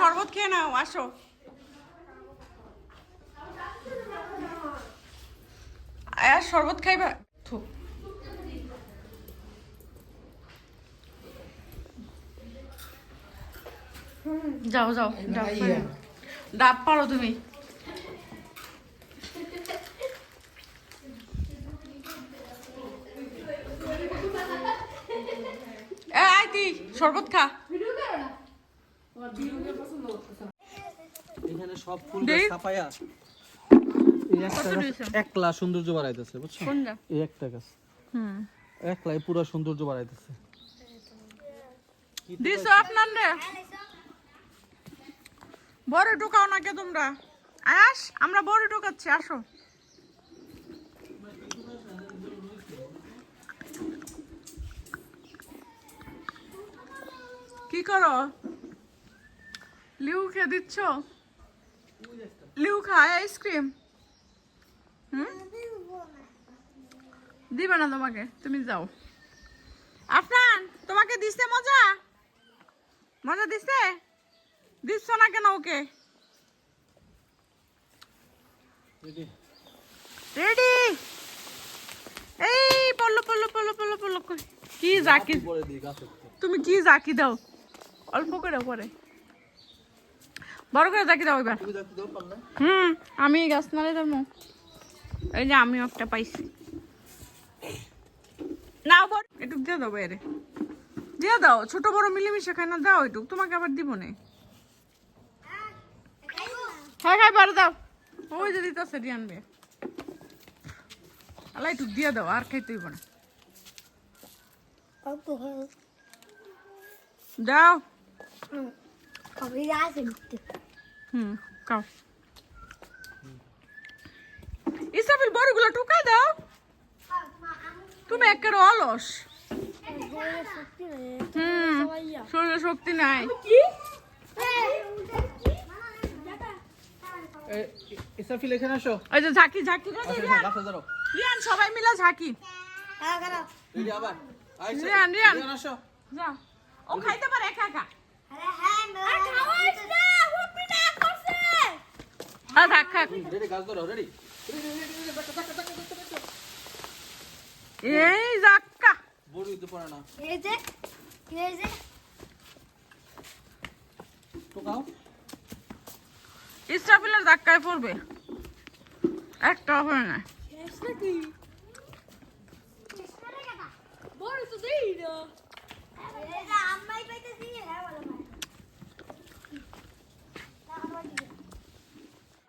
শরবত খেয়ে নাও, আসো। আয়াস শরবত খাইবা? যাও যাও, ডাব পারো তুমি। আইতি শরবত খা। এখানে সব ফুল ছাপায়া একলা সৌন্দর্য বাড়াইতেছে, বুঝছো? এই একটা গাছ একলাই পুরো সৌন্দর্য বাড়াইতেছে। দিছো আপনার রে বড় ঢুকাও না কে তোমরা? আয়াস আমরা বড় ঢুকাচ্ছি, আসো। কি করো? লিউ খেয়ে দিচ্ছ? লিউ খায় আইসক্রিম? দিবে না তোমাকে, তুমি যাও। আফনান তোমাকে দিছে মজা? মজা দিছে? দিচ্ছ না কেন ওকে? রেডি? এই পড়লো পড়লো পড়লো পড়লো পড়লো। কি জাকি তুমি, কি জাকি দাও? অল্প করে পরে বড় করে জাকি দাও এবার। আমি গাছ নালে ধরবো। এই যে আমিও একটা পাইছি। নাও বড় এটুক দিয়ে দাও বাইরে, দিয়ে দাও। ছোট বড় মিলেমিশে খাই না, দাও এটুক। তোমাকে আবার দিব না। হ্যাঁ খাই বড় দাও। ওই যে দিতেছে রিয়ানবে। আল্লাহ এটুক দিয়ে দাও, আর খাইতে হইব না। দাও। খাও। ইসাবিল বড়গুলো টুকাই দাও। তুমি একেবারে অলস। শরীরে শক্তি নাই। ইসাফিল এখানে আসো। ওই যে ঝাঁকি ঝাঁকি রিয়ান, সবাই মিলে ঝাঁকি। রিয়ান রিয়ান আসো। যা, ও খাইতে পারে একা একা। থাক থাক। এই জাক্কা বড় হইতে পারে না। এই যে টোকাও। ইসরাফিলের ধাক্কায় পড়বে, একটা হবে না। বড় তো দেই না।